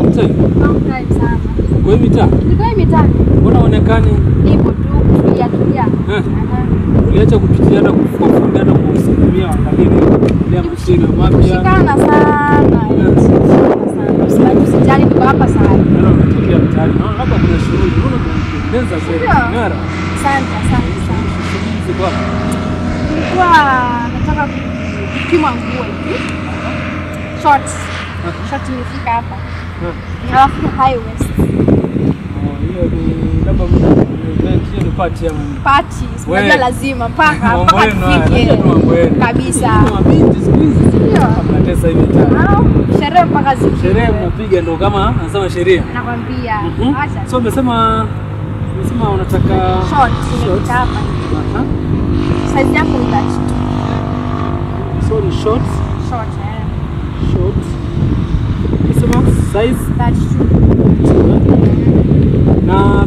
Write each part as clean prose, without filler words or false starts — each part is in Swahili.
long time? Long time sana. Kwa hiyo mitaa? Niko hii mitaa. Mbona uonekani? Ipo tu kutulia. Uliacha kupitiana kufundana kusimamia wakabili ya msingi mapya. Shikana sana. Usijali niko hapa sana. Ndio umetokea mtaani. Hapa kuna shughuli. Unaona kundenza sana. Ngara. Asante. Siko hapa. Nilikuwa nataka kupima nguo hivi. Shorts nimefika hapa. Alafu high waist. Hiyo ni labda hiyo ni party ya party. Sio lazima mpaka tufike. Kabisa. Mabinti siku hizi. Tunatesa hivi tena. Sherehe mpaka zifike. Sherehe mnapiga ndo kama anasema sheria. Nakwambia. Acha. So umesema unataka shorts hapa. Size yako ni large. So ni shorts. Shorts. Umesema size large. Na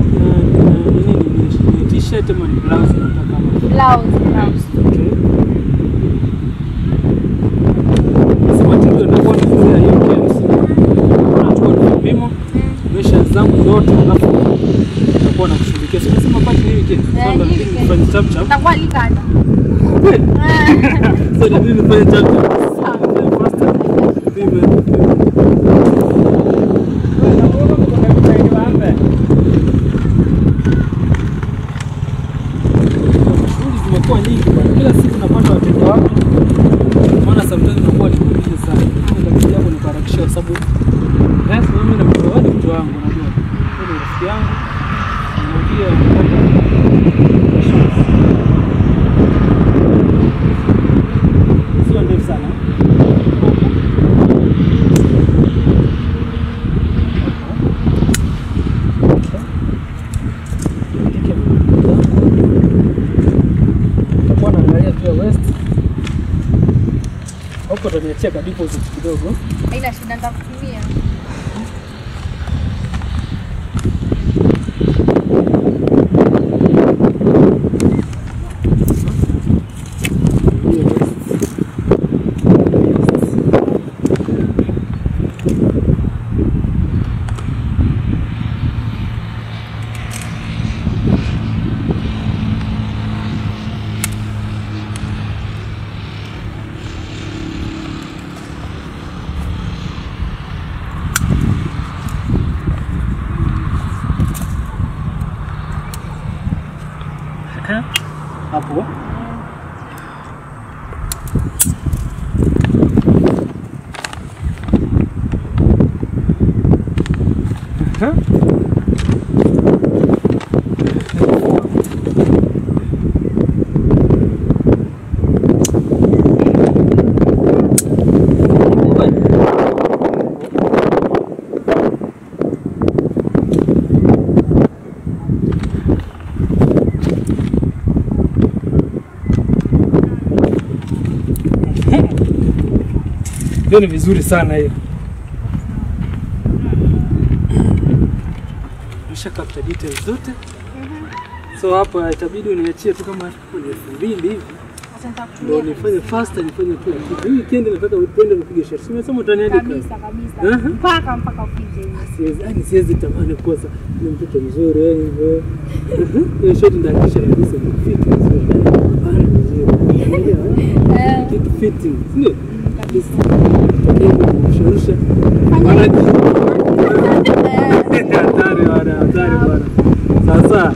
ni t-shirt ama ni blouse unataka kama? Blouse. Okay. Sema tu ndio kwa nini hiyo kiasi. Unachukua vipimo, measures zangu zote alafu utakuwa na kushirikia. Sema pati ni weekend. Sasa ndio nifanye chap chap. Itakuwa likata. Sasa ndio nifanye chap chap. Zimekuwa nyingi bwana. Kila siku napata wateja wapya. Maana sometimes nakuwa ni busy sana. Ndio jambo ni kuharakisha kwa sababu mimi na mtu wangu unajua. Ni rafiki yangu. Naambia sio ndefu sana. Hapo tutaniachia deposit kidogo. Haina shida nitakutumia. Hapo ni vizuri sana hiyo. Nishakapta details zote. So hapa itabidi uniachie tu kama kwenye 2000 hivi. Ndio nifanye faster, nifanye kila kitu. Hii weekend nataka uende upige shot. Simesema utaniandika. Kabisa. Mpaka ufike. Siwezi tamani kosa. Ni mtoto mzuri hivyo. Hiyo shot ndakisha kabisa fit vizuri. Kitu fitting. Ndio. Kabisa. Kushurusha. Hatari bwana. Sasa